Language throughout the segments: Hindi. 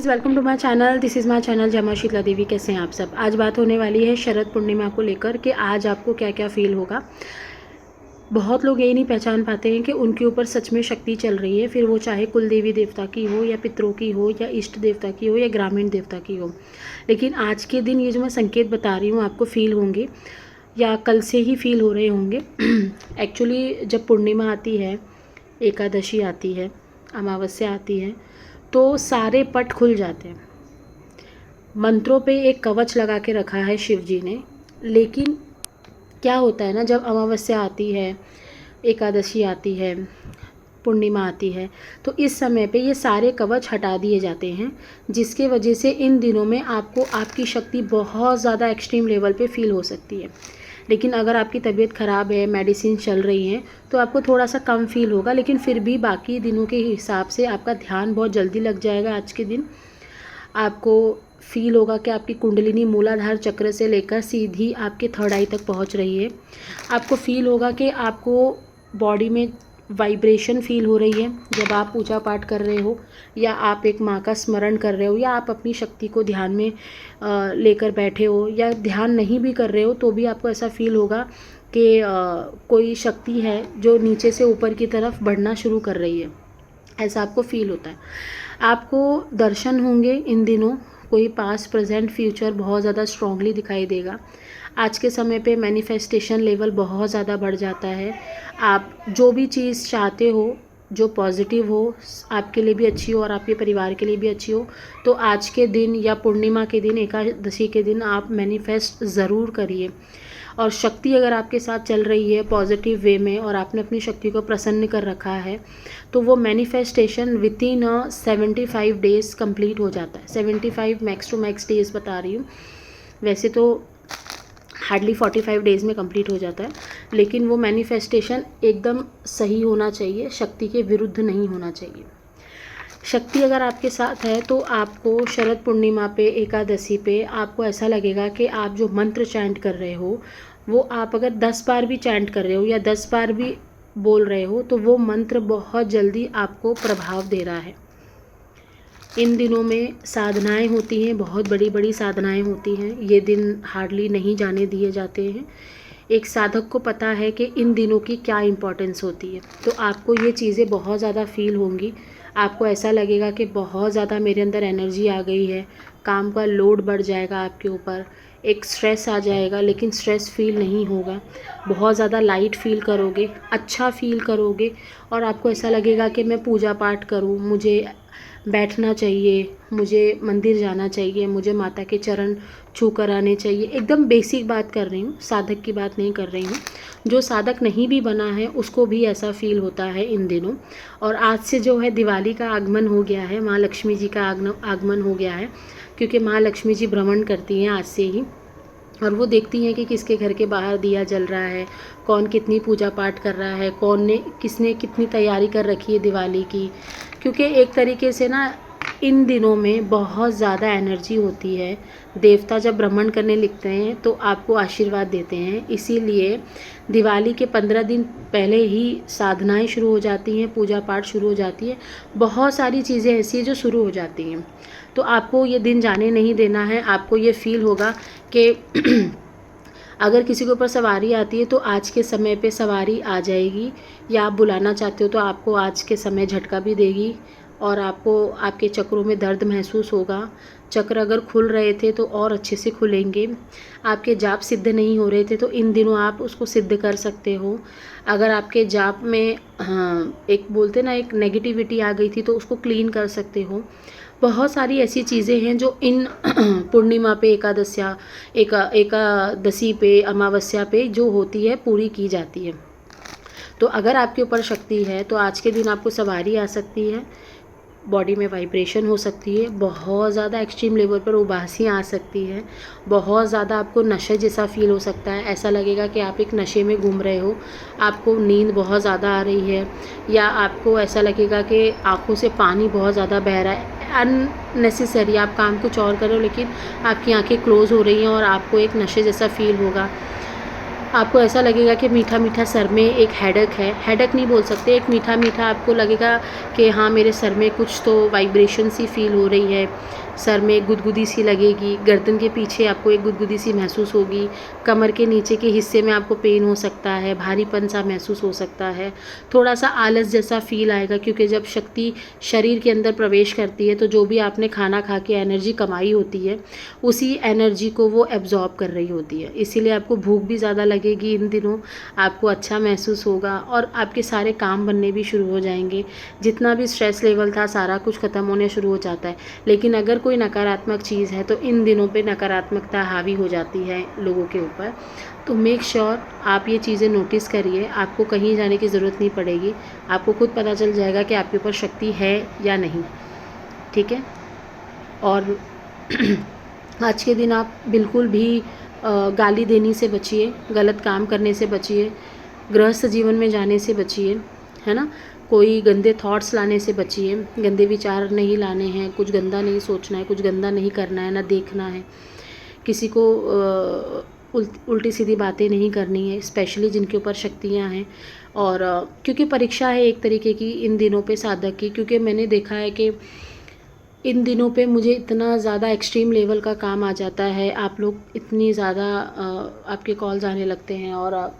Welcome to my channel. This is my channel Jai Maa Sheetla देवी। कैसे हैं आप सब। आज बात होने वाली है शरद पूर्णिमा को लेकर कि आज आपको क्या क्या फील होगा। बहुत लोग यही नहीं पहचान पाते हैं कि उनके ऊपर सच में शक्ति चल रही है, फिर वो चाहे कुल देवी देवता की हो या पितरों की हो या इष्ट देवता की हो या ग्रामीण देवता की हो। लेकिन आज के दिन ये जो मैं संकेत बता रही हूँ आपको फील होंगे या कल से ही फील हो रहे होंगे। एक्चुअली जब पूर्णिमा आती है, एकादशी आती है, अमावस्या आती है, तो सारे पट खुल जाते हैं। मंत्रों पे एक कवच लगा के रखा है शिव जी ने। लेकिन क्या होता है ना, जब अमावस्या आती है, एकादशी आती है, पूर्णिमा आती है, तो इस समय पे ये सारे कवच हटा दिए जाते हैं, जिसके वजह से इन दिनों में आपको आपकी शक्ति बहुत ज़्यादा एक्सट्रीम लेवल पे फील हो सकती है। लेकिन अगर आपकी तबीयत ख़राब है, मेडिसिन चल रही हैं, तो आपको थोड़ा सा कम फील होगा। लेकिन फिर भी बाकी दिनों के हिसाब से आपका ध्यान बहुत जल्दी लग जाएगा। आज के दिन आपको फील होगा कि आपकी कुंडलिनी मूलाधार चक्र से लेकर सीधी आपके थर्ड आई तक पहुंच रही है। आपको फील होगा कि आपको बॉडी में वाइब्रेशन फील हो रही है जब आप पूजा पाठ कर रहे हो, या आप एक माँ का स्मरण कर रहे हो, या आप अपनी शक्ति को ध्यान में लेकर बैठे हो, या ध्यान नहीं भी कर रहे हो तो भी आपको ऐसा फील होगा कि कोई शक्ति है जो नीचे से ऊपर की तरफ बढ़ना शुरू कर रही है। ऐसा आपको फील होता है। आपको दर्शन होंगे इन दिनों, कोई पास्ट प्रेजेंट फ्यूचर बहुत ज़्यादा स्ट्रांगली दिखाई देगा। आज के समय पे मैनिफेस्टेशन लेवल बहुत ज़्यादा बढ़ जाता है। आप जो भी चीज़ चाहते हो, जो पॉजिटिव हो, आपके लिए भी अच्छी हो और आपके परिवार के लिए भी अच्छी हो, तो आज के दिन या पूर्णिमा के दिन, एकादशी के दिन आप मैनिफेस्ट ज़रूर करिए। और शक्ति अगर आपके साथ चल रही है पॉजिटिव वे में और आपने अपनी शक्ति को प्रसन्न कर रखा है, तो वो manifestation with in 75 days complete हो जाता है। 75 मैक्स टू मैक्स डेज़ बता रही हूँ, वैसे तो हार्डली 45 डेज़ में कंप्लीट हो जाता है। लेकिन वो मैनिफेस्टेशन एकदम सही होना चाहिए, शक्ति के विरुद्ध नहीं होना चाहिए। शक्ति अगर आपके साथ है तो आपको शरद पूर्णिमा पे, एकादशी पे आपको ऐसा लगेगा कि आप जो मंत्र चैंट कर रहे हो, वो आप अगर 10 बार भी चैंट कर रहे हो या 10 बार भी बोल रहे हो, तो वो मंत्र बहुत जल्दी आपको प्रभाव दे रहा है। इन दिनों में साधनाएं होती हैं, बहुत बड़ी बड़ी साधनाएं होती हैं। ये दिन हार्डली नहीं जाने दिए जाते हैं। एक साधक को पता है कि इन दिनों की क्या इम्पोर्टेंस होती है, तो आपको ये चीज़ें बहुत ज़्यादा फील होंगी। आपको ऐसा लगेगा कि बहुत ज़्यादा मेरे अंदर एनर्जी आ गई है, काम का लोड बढ़ जाएगा आपके ऊपर, एक स्ट्रेस आ जाएगा, लेकिन स्ट्रेस फील नहीं होगा। बहुत ज़्यादा लाइट फील करोगे, अच्छा फील करोगे, और आपको ऐसा लगेगा कि मैं पूजा पाठ करूं, मुझे बैठना चाहिए, मुझे मंदिर जाना चाहिए, मुझे माता के चरण छू कर आने चाहिए। एकदम बेसिक बात कर रही हूँ, साधक की बात नहीं कर रही हूँ। जो साधक नहीं भी बना है उसको भी ऐसा फील होता है इन दिनों। और आज से जो है दिवाली का आगमन हो गया है, माँ लक्ष्मी जी का आगमन हो गया है, क्योंकि माँ लक्ष्मी जी भ्रमण करती हैं आज से ही, और वो देखती हैं कि किसके घर के बाहर दिया जल रहा है, कौन कितनी पूजा पाठ कर रहा है, किसने कितनी तैयारी कर रखी है दिवाली की। क्योंकि एक तरीके से ना इन दिनों में बहुत ज़्यादा एनर्जी होती है। देवता जब भ्रमण करने लिखते हैं तो आपको आशीर्वाद देते हैं, इसीलिए दिवाली के 15 दिन पहले ही साधनाएं शुरू हो जाती हैं, पूजा पाठ शुरू हो जाती है, बहुत सारी चीज़ें ऐसी हैं जो शुरू हो जाती हैं। तो आपको ये दिन जाने नहीं देना है। आपको ये फील होगा कि अगर किसी के ऊपर सवारी आती है तो आज के समय पे सवारी आ जाएगी, या आप बुलाना चाहते हो तो आपको आज के समय झटका भी देगी, और आपको आपके चक्रों में दर्द महसूस होगा। चक्र अगर खुल रहे थे तो और अच्छे से खुलेंगे। आपके जाप सिद्ध नहीं हो रहे थे तो इन दिनों आप उसको सिद्ध कर सकते हो। अगर आपके जाप में एक बोलते ना, एक नेगेटिविटी आ गई थी तो उसको क्लीन कर सकते हो। बहुत सारी ऐसी चीज़ें हैं जो इन पूर्णिमा पे, एकादशी पे, अमावस्या पे जो होती है पूरी की जाती है। तो अगर आपके ऊपर शक्ति है तो आज के दिन आपको सवारी आ सकती है, बॉडी में वाइब्रेशन हो सकती है, बहुत ज़्यादा एक्सट्रीम लेवल पर उबासी आ सकती है, बहुत ज़्यादा आपको नशे जैसा फील हो सकता है। ऐसा लगेगा कि आप एक नशे में घूम रहे हो, आपको नींद बहुत ज़्यादा आ रही है, या आपको ऐसा लगेगा कि आँखों से पानी बहुत ज़्यादा बह रहा है। अननेसेसरी आप काम कुछ और कर रहे हो लेकिन आपकी आंखें क्लोज़ हो रही हैं और आपको एक नशे जैसा फील होगा। आपको ऐसा लगेगा कि मीठा मीठा सर में एक हेडेक है, हेडेक नहीं बोल सकते, एक मीठा मीठा आपको लगेगा कि हाँ मेरे सर में कुछ तो वाइब्रेशन सी फील हो रही है, सर में गुदगुदी सी लगेगी, गर्दन के पीछे आपको एक गुदगुदी सी महसूस होगी, कमर के नीचे के हिस्से में आपको पेन हो सकता है, भारीपन सा महसूस हो सकता है, थोड़ा सा आलस जैसा फील आएगा, क्योंकि जब शक्ति शरीर के अंदर प्रवेश करती है तो जो भी आपने खाना खा के एनर्जी कमाई होती है उसी एनर्जी को वो एब्जॉर्ब कर रही होती है। इसीलिए आपको भूख भी ज़्यादा लगेगी इन दिनों, आपको अच्छा महसूस होगा और आपके सारे काम बनने भी शुरू हो जाएंगे। जितना भी स्ट्रेस लेवल था सारा कुछ ख़त्म होने शुरू हो जाता है। लेकिन अगर कोई नकारात्मक चीज़ है तो इन दिनों पे नकारात्मकता हावी हो जाती है लोगों के ऊपर। तो मेक श्योर आप ये चीज़ें नोटिस करिए, आपको कहीं जाने की ज़रूरत नहीं पड़ेगी, आपको खुद पता चल जाएगा कि आपके ऊपर शक्ति है या नहीं। ठीक है। और आज के दिन आप बिल्कुल भी गाली देने से बचिए, गलत काम करने से बचिए, गृहस्थ जीवन में जाने से बचिए, है ना। कोई गंदे थॉट्स लाने से बचिए, गंदे विचार नहीं लाने हैं, कुछ गंदा नहीं सोचना है, कुछ गंदा नहीं करना है, ना देखना है, किसी को उल्टी सीधी बातें नहीं करनी है, स्पेशली जिनके ऊपर शक्तियाँ हैं। और क्योंकि परीक्षा है एक तरीके की इन दिनों पे साधक की, क्योंकि मैंने देखा है कि इन दिनों पे मुझे इतना ज़्यादा एक्सट्रीम लेवल का काम आ जाता है, आप लोग इतनी ज़्यादा आपके कॉल्स आने लगते हैं और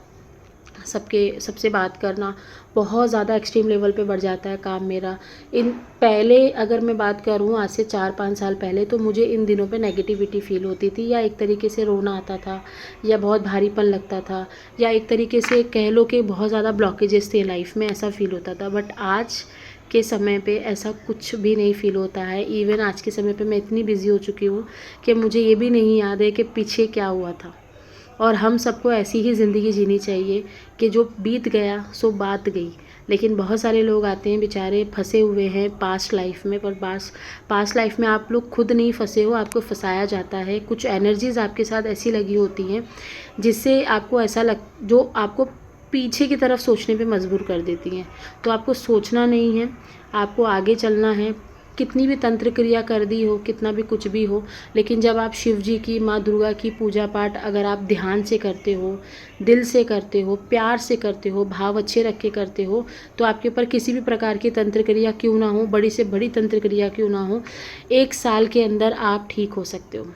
सबसे बात करना बहुत ज़्यादा एक्सट्रीम लेवल पे बढ़ जाता है काम मेरा। इन पहले अगर मैं बात करूँ आज से 4-5 साल पहले, तो मुझे इन दिनों पे नेगेटिविटी फ़ील होती थी, या एक तरीके से रोना आता था, या बहुत भारीपन लगता था, या एक तरीके से कह लो कि बहुत ज़्यादा ब्लॉकेजेस थे लाइफ में, ऐसा फ़ील होता था। बट आज के समय पे ऐसा कुछ भी नहीं फ़ील होता है। इवन आज के समय पे मैं इतनी बिज़ी हो चुकी हूँ कि मुझे ये भी नहीं याद है कि पीछे क्या हुआ था। और हम सबको ऐसी ही ज़िंदगी जीनी चाहिए कि जो बीत गया सो बात गई। लेकिन बहुत सारे लोग आते हैं बेचारे फंसे हुए हैं पास्ट लाइफ में, पर पास्ट लाइफ में आप लोग खुद नहीं फंसे हो, आपको फंसाया जाता है। कुछ एनर्जीज़ आपके साथ ऐसी लगी होती हैं जिससे आपको ऐसा जो आपको पीछे की तरफ सोचने पे मजबूर कर देती हैं। तो आपको सोचना नहीं है, आपको आगे चलना है। कितनी भी तंत्र क्रिया कर दी हो, कितना भी कुछ भी हो, लेकिन जब आप शिव जी की, माँ दुर्गा की पूजा पाठ अगर आप ध्यान से करते हो, दिल से करते हो, प्यार से करते हो, भाव अच्छे रख के करते हो, तो आपके ऊपर किसी भी प्रकार की तंत्र क्रिया क्यों ना हो, बड़ी से बड़ी तंत्र क्रिया क्यों ना हो, 1 साल के अंदर आप ठीक हो सकते हो।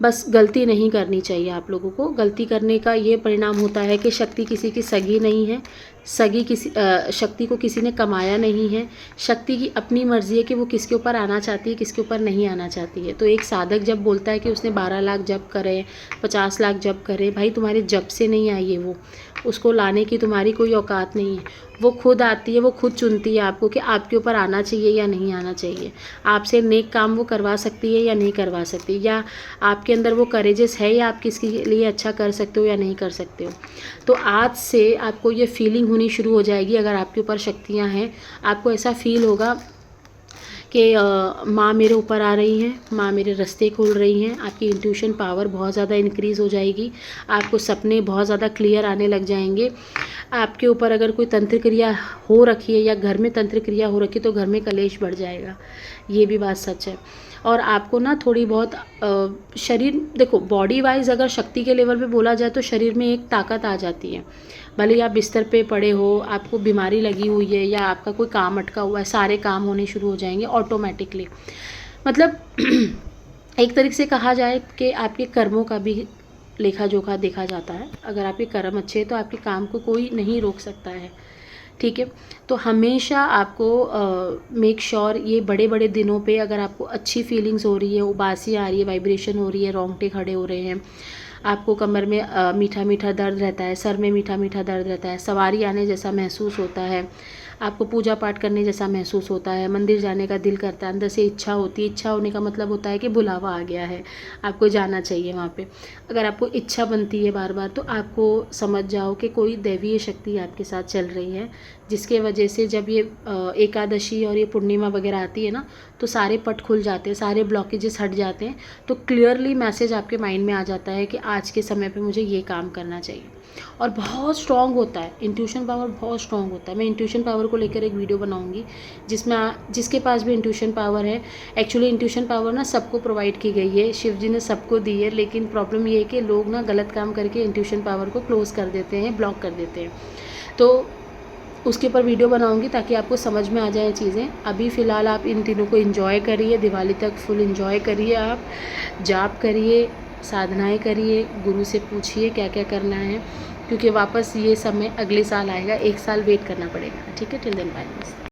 बस गलती नहीं करनी चाहिए आप लोगों को। गलती करने का ये परिणाम होता है कि शक्ति किसी की सगी नहीं है, शक्ति को किसी ने कमाया नहीं है। शक्ति की अपनी मर्ज़ी है कि वो किसके ऊपर आना चाहती है, किसके ऊपर नहीं आना चाहती है। तो एक साधक जब बोलता है कि उसने 12 लाख जप करे, 50 लाख जप करे, भाई तुम्हारे जप से नहीं आई है वो, उसको लाने की तुम्हारी कोई औकात नहीं है। वो खुद आती है, वो खुद चुनती है आपको कि आपके ऊपर आना चाहिए या नहीं आना चाहिए। आपसे नेक काम वो करवा सकती है या नहीं करवा सकती, या आपके अंदर वो करेजेस है या आप किसके लिए अच्छा कर सकते हो या नहीं कर सकते हो। तो आज से आपको ये फीलिंग होनी शुरू हो जाएगी, अगर आपके ऊपर शक्तियाँ हैं, आपको ऐसा फील होगा कि माँ मेरे ऊपर आ रही हैं, माँ मेरे रास्ते खोल रही हैं। आपकी इंट्यूशन पावर बहुत ज़्यादा इंक्रीज़ हो जाएगी, आपको सपने बहुत ज़्यादा क्लियर आने लग जाएंगे। आपके ऊपर अगर कोई तंत्र क्रिया हो रखी है या घर में तंत्र क्रिया हो रखी है तो घर में कलेश बढ़ जाएगा, ये भी बात सच है। और आपको ना थोड़ी बहुत शरीर, देखो बॉडी वाइज अगर शक्ति के लेवल पे बोला जाए तो शरीर में एक ताकत आ जाती है। भले आप बिस्तर पे पड़े हो, आपको बीमारी लगी हुई है या आपका कोई काम अटका हुआ है, सारे काम होने शुरू हो जाएंगे ऑटोमेटिकली। मतलब एक तरीके से कहा जाए कि आपके कर्मों का भी लेखा जोखा देखा जाता है। अगर आपके कर्म अच्छे हैं तो आपके काम को कोई नहीं रोक सकता है। ठीक है। तो हमेशा आपको मेक श्योर ये बड़े बड़े दिनों पे अगर आपको अच्छी फीलिंग्स हो रही है, उबासी आ रही है, वाइब्रेशन हो रही है, रोंगटे खड़े हो रहे हैं, आपको कमर में मीठा मीठा दर्द रहता है, सर में मीठा मीठा दर्द रहता है, सवारी आने जैसा महसूस होता है, आपको पूजा पाठ करने जैसा महसूस होता है, मंदिर जाने का दिल करता है, अंदर से इच्छा होती है। इच्छा होने का मतलब होता है कि बुलावा आ गया है, आपको जाना चाहिए वहाँ पे। अगर आपको इच्छा बनती है बार बार तो आपको समझ जाओ कि कोई दैवीय शक्ति आपके साथ चल रही है, जिसके वजह से जब ये एकादशी और ये पूर्णिमा वगैरह आती है ना, तो सारे पट खुल जाते हैं, सारे ब्लॉकेजेस हट जाते हैं। तो क्लियरली मैसेज आपके माइंड में आ जाता है कि आज के समय पे मुझे ये काम करना चाहिए। और बहुत स्ट्रॉन्ग होता है इंट्यूशन पावर, बहुत स्ट्रॉन्ग होता है। मैं इंट्यूशन पावर को लेकर एक वीडियो बनाऊंगी जिसमें जिसके पास भी इंट्यूशन पावर है, एक्चुअली इंट्यूशन पावर ना सबको प्रोवाइड की गई है, शिव जी ने सबको दी है, लेकिन प्रॉब्लम ये है कि लोग ना गलत काम करके इंट्यूशन पावर को क्लोज कर देते हैं, ब्लॉक कर देते हैं। तो उसके ऊपर वीडियो बनाऊंगी ताकि आपको समझ में आ जाए चीज़ें। अभी फ़िलहाल आप इन दिनों को एंजॉय करिए, दिवाली तक फुल एंजॉय करिए, आप जाप करिए, साधनाएं करिए, गुरु से पूछिए क्या क्या करना है, क्योंकि वापस ये समय अगले साल आएगा, 1 साल वेट करना पड़ेगा। ठीक है, टिल देन बाय।